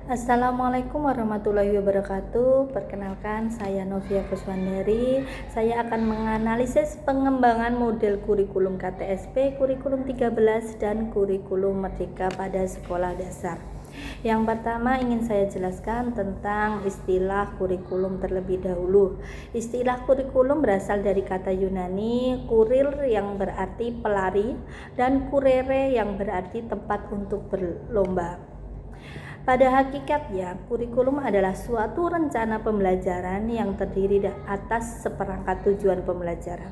Assalamualaikum warahmatullahi wabarakatuh. Perkenalkan, saya Novia Kuswandari. Saya akan menganalisis pengembangan model kurikulum KTSP, kurikulum 13 dan kurikulum Merdeka pada sekolah dasar. Yang pertama ingin saya jelaskan tentang istilah kurikulum terlebih dahulu. Istilah kurikulum berasal dari kata Yunani kurir yang berarti pelari dan kurere yang berarti tempat untuk berlomba. Pada hakikatnya, kurikulum adalah suatu rencana pembelajaran yang terdiri atas seperangkat tujuan pembelajaran.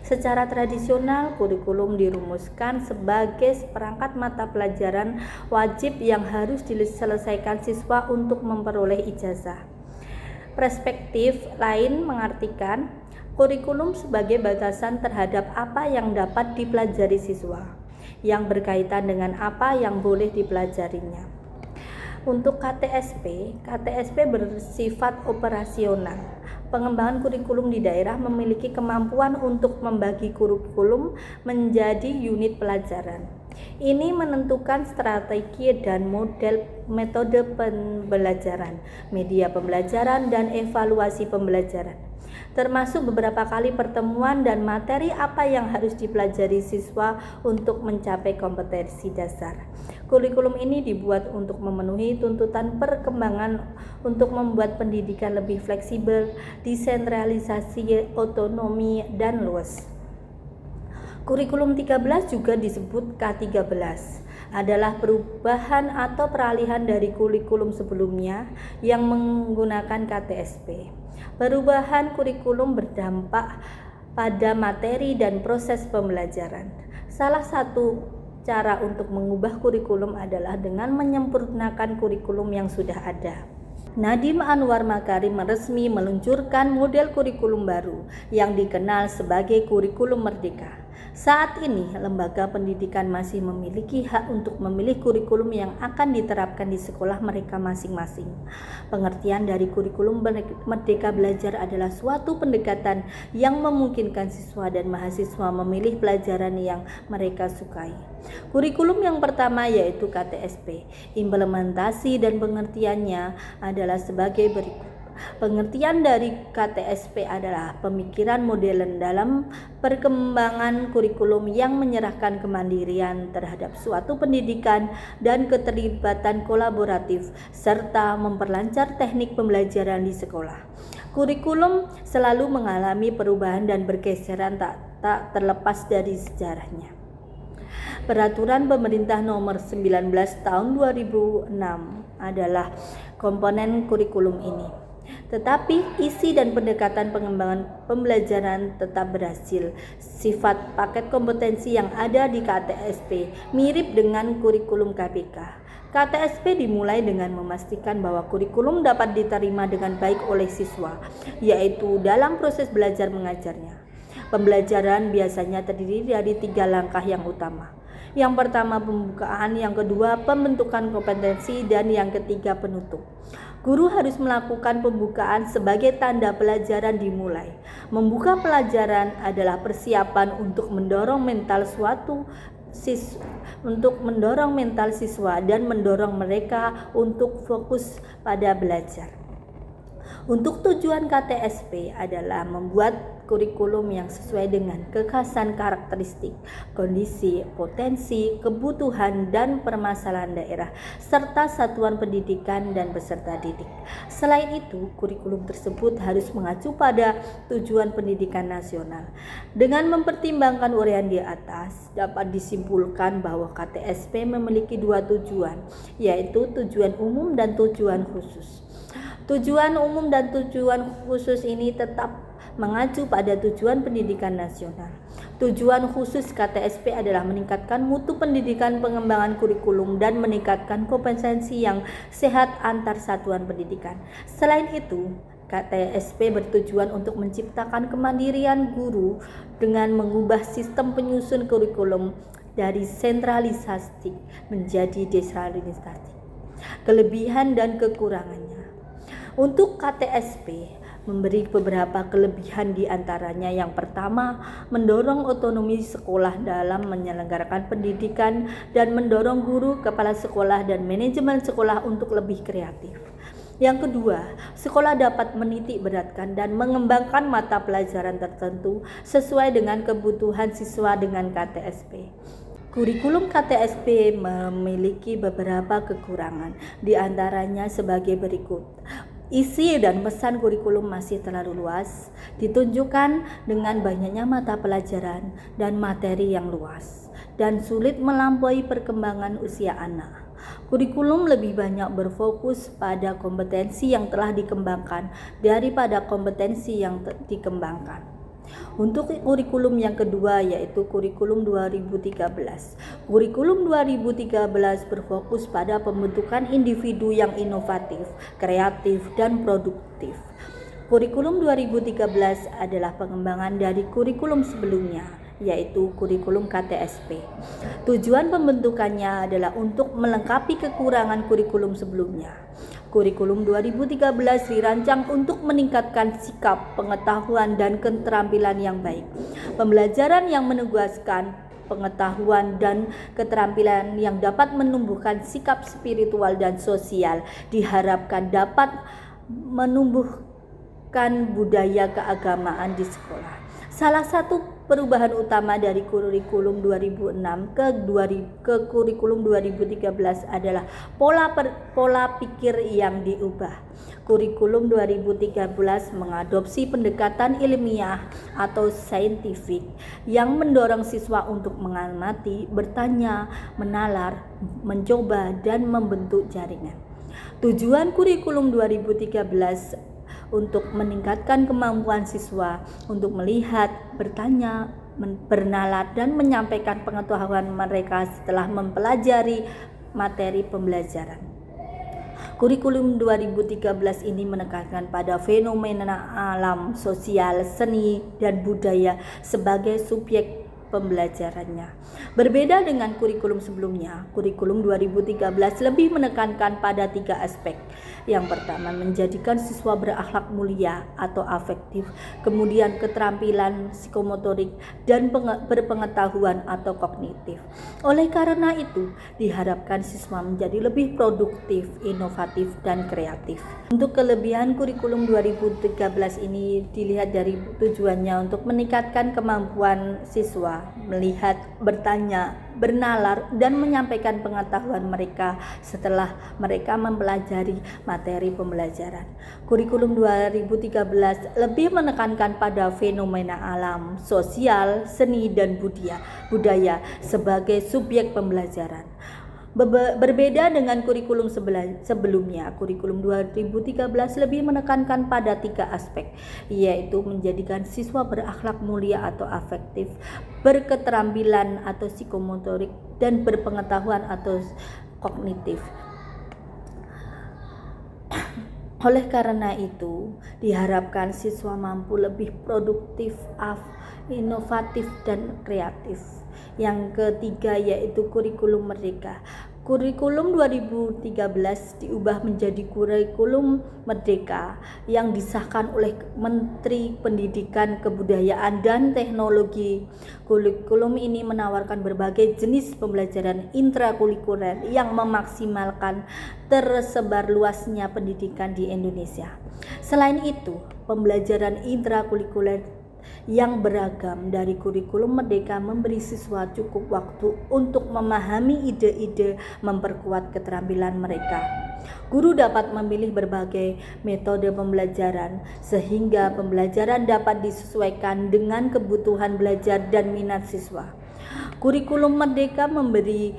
Secara tradisional, kurikulum dirumuskan sebagai seperangkat mata pelajaran wajib yang harus diselesaikan siswa untuk memperoleh ijazah. Perspektif lain mengartikan kurikulum sebagai batasan terhadap apa yang dapat dipelajari siswa, yang berkaitan dengan apa yang boleh dipelajarinya. Untuk KTSP bersifat operasional. Pengembangan kurikulum di daerah memiliki kemampuan untuk membagi kurikulum menjadi unit pelajaran. Ini menentukan strategi dan metode pembelajaran, media pembelajaran, dan evaluasi pembelajaran, termasuk beberapa kali pertemuan dan materi apa yang harus dipelajari siswa untuk mencapai kompetensi dasar. Kurikulum ini dibuat untuk memenuhi tuntutan perkembangan untuk membuat pendidikan lebih fleksibel, desentralisasi, otonomi, dan luas. Kurikulum 13 juga disebut K13 adalah perubahan atau peralihan dari kurikulum sebelumnya yang menggunakan KTSP. Perubahan kurikulum berdampak pada materi dan proses pembelajaran. Salah satu cara untuk mengubah kurikulum adalah dengan menyempurnakan kurikulum yang sudah ada. Nadiem Anwar Makarim resmi meluncurkan model kurikulum baru yang dikenal sebagai kurikulum merdeka. Saat ini, lembaga pendidikan masih memiliki hak untuk memilih kurikulum yang akan diterapkan di sekolah mereka masing-masing. Pengertian dari kurikulum merdeka belajar adalah suatu pendekatan yang memungkinkan siswa dan mahasiswa memilih pelajaran yang mereka sukai. Kurikulum yang pertama yaitu KTSP. Implementasi dan pengertiannya adalah sebagai berikut. Pengertian dari KTSP adalah pemikiran modern dalam perkembangan kurikulum yang menyerahkan kemandirian terhadap suatu pendidikan dan keterlibatan kolaboratif serta memperlancar teknik pembelajaran di sekolah. Kurikulum selalu mengalami perubahan dan pergeseran tak terlepas dari sejarahnya. Peraturan Pemerintah Nomor 19 Tahun 2006 adalah komponen kurikulum ini. Tetapi isi dan pendekatan pengembangan pembelajaran tetap berhasil. Sifat paket kompetensi yang ada di KTSP mirip dengan kurikulum KPK. KTSP dimulai dengan memastikan bahwa kurikulum dapat diterima dengan baik oleh siswa, yaitu dalam proses belajar mengajarnya. Pembelajaran biasanya terdiri dari 3 langkah yang utama. Yang pertama pembukaan, yang kedua pembentukan kompetensi, dan yang ketiga penutup. Guru harus melakukan pembukaan sebagai tanda pelajaran dimulai. Membuka pelajaran adalah persiapan untuk mendorong mental siswa dan mendorong mereka untuk fokus pada belajar. Untuk tujuan KTSP adalah membuat kurikulum yang sesuai dengan kekhasan karakteristik, kondisi, potensi, kebutuhan, dan permasalahan daerah, serta satuan pendidikan dan peserta didik. Selain itu, kurikulum tersebut harus mengacu pada tujuan pendidikan nasional. Dengan mempertimbangkan uraian di atas, dapat disimpulkan bahwa KTSP memiliki 2 tujuan, yaitu tujuan umum dan tujuan khusus. Tujuan umum dan tujuan khusus ini tetap mengacu pada tujuan pendidikan nasional. Tujuan khusus KTSP adalah meningkatkan mutu pendidikan, pengembangan kurikulum, dan meningkatkan kompetensi yang sehat antar satuan pendidikan. Selain itu, KTSP bertujuan untuk menciptakan kemandirian guru dengan mengubah sistem penyusun kurikulum dari sentralisasi menjadi desentralisasi. Kelebihan dan kekurangannya. Untuk KTSP, memberi beberapa kelebihan di antaranya. Yang pertama, mendorong otonomi sekolah dalam menyelenggarakan pendidikan dan mendorong guru, kepala sekolah, dan manajemen sekolah untuk lebih kreatif. Yang kedua, sekolah dapat menitik beratkan dan mengembangkan mata pelajaran tertentu sesuai dengan kebutuhan siswa dengan KTSP. Kurikulum KTSP memiliki beberapa kekurangan, di antaranya sebagai berikut. Isi dan pesan kurikulum masih terlalu luas, ditunjukkan dengan banyaknya mata pelajaran dan materi yang luas, dan sulit melampaui perkembangan usia anak. Kurikulum lebih banyak berfokus pada kompetensi yang telah dikembangkan daripada kompetensi yang dikembangkan. Untuk kurikulum yang kedua yaitu kurikulum 2013. Kurikulum 2013 berfokus pada pembentukan individu yang inovatif, kreatif, dan produktif. Kurikulum 2013 adalah pengembangan dari kurikulum sebelumnya, yaitu kurikulum KTSP. Tujuan pembentukannya adalah untuk melengkapi kekurangan kurikulum sebelumnya. Kurikulum 2013 dirancang untuk meningkatkan sikap, pengetahuan, dan keterampilan yang baik. Pembelajaran yang menegaskan pengetahuan dan keterampilan yang dapat menumbuhkan sikap spiritual dan sosial diharapkan dapat menumbuhkan budaya keagamaan di sekolah. Salah satu perubahan utama dari kurikulum 2006 ke kurikulum 2013 adalah pola pikir yang diubah. Kurikulum 2013 mengadopsi pendekatan ilmiah atau saintifik yang mendorong siswa untuk mengamati, bertanya, menalar, mencoba, dan membentuk jaringan. Tujuan kurikulum 2013 untuk meningkatkan kemampuan siswa untuk melihat, bertanya, bernalar, dan menyampaikan pengetahuan mereka setelah mempelajari materi pembelajaran. Kurikulum 2013 ini menekankan pada fenomena alam, sosial, seni, dan budaya sebagai subjek pembelajarannya. Berbeda dengan kurikulum sebelumnya, kurikulum 2013 lebih menekankan pada 3 aspek. Yang pertama, menjadikan siswa berakhlak mulia atau afektif, kemudian keterampilan psikomotorik, dan berpengetahuan atau kognitif. Oleh karena itu, diharapkan siswa menjadi lebih produktif, inovatif, dan kreatif. Untuk kelebihan kurikulum 2013 ini dilihat dari tujuannya untuk meningkatkan kemampuan siswa melihat, bertanya, bernalar, dan menyampaikan pengetahuan mereka setelah mereka mempelajari materi pembelajaran. Kurikulum 2013 lebih menekankan pada fenomena alam, sosial, seni, dan budaya sebagai subjek pembelajaran. Berbeda dengan kurikulum sebelumnya, kurikulum 2013 lebih menekankan pada 3 aspek, yaitu menjadikan siswa berakhlak mulia atau afektif, berketerampilan atau psikomotorik, dan berpengetahuan atau kognitif. Oleh karena itu, diharapkan siswa mampu lebih produktif, inovatif, dan kreatif. Yang ketiga yaitu kurikulum merdeka. Kurikulum 2013 diubah menjadi kurikulum merdeka yang disahkan oleh Menteri Pendidikan, Kebudayaan, dan Teknologi. Kurikulum ini menawarkan berbagai jenis pembelajaran intrakurikuler yang memaksimalkan tersebar luasnya pendidikan di Indonesia. Selain itu, pembelajaran intrakurikuler yang beragam dari kurikulum merdeka memberi siswa cukup waktu untuk memahami ide-ide memperkuat keterampilan mereka. Guru dapat memilih berbagai metode pembelajaran sehingga pembelajaran dapat disesuaikan dengan kebutuhan belajar dan minat siswa. Kurikulum merdeka memberi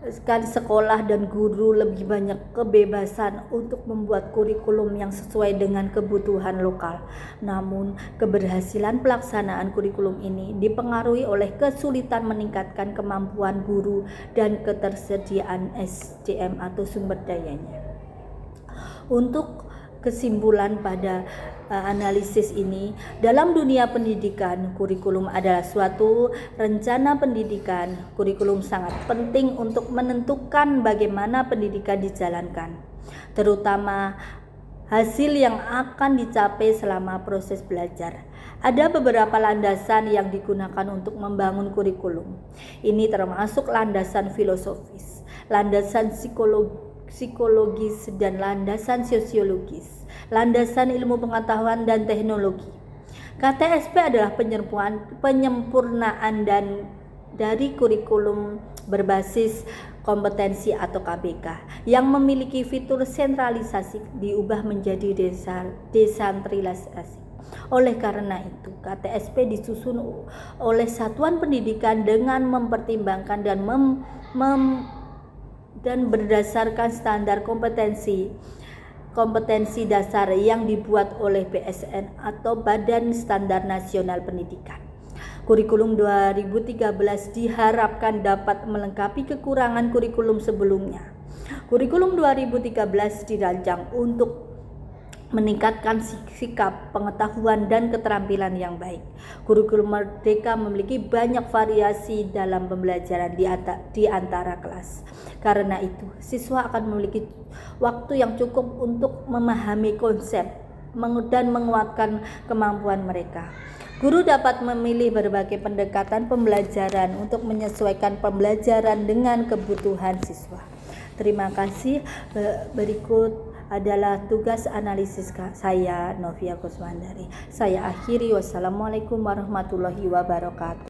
sekolah dan guru lebih banyak kebebasan untuk membuat kurikulum yang sesuai dengan kebutuhan lokal. Namun, keberhasilan pelaksanaan kurikulum ini dipengaruhi oleh kesulitan meningkatkan kemampuan guru dan ketersediaan SDM atau sumber dayanya. Untuk kesimpulan pada analisis ini, dalam dunia pendidikan, kurikulum adalah suatu rencana pendidikan. Kurikulum sangat penting untuk menentukan bagaimana pendidikan dijalankan, terutama hasil yang akan dicapai selama proses belajar. Ada beberapa landasan yang digunakan untuk membangun kurikulum. Ini termasuk landasan filosofis, landasan psikologis, dan landasan sosiologis, landasan ilmu pengetahuan dan teknologi. KTSP adalah penyempurnaan dari kurikulum berbasis kompetensi atau KBK yang memiliki fitur sentralisasi diubah menjadi desentralisasi. Oleh karena itu, KTSP disusun oleh satuan pendidikan dengan mempertimbangkan dan berdasarkan standar kompetensi dasar yang dibuat oleh BSN atau Badan Standar Nasional Pendidikan. Kurikulum 2013 diharapkan dapat melengkapi kekurangan kurikulum sebelumnya. Kurikulum 2013 dirancang untuk meningkatkan sikap, pengetahuan, dan keterampilan yang baik. Kurikulum Merdeka memiliki banyak variasi dalam pembelajaran di antara kelas. Karena itu, siswa akan memiliki waktu yang cukup untuk memahami konsep dan menguatkan kemampuan mereka. Guru dapat memilih berbagai pendekatan pembelajaran untuk menyesuaikan pembelajaran dengan kebutuhan siswa. Terima kasih. Berikut adalah tugas analisis saya, Novia Kuswandari. Saya akhiri. Wassalamualaikum warahmatullahi wabarakatuh.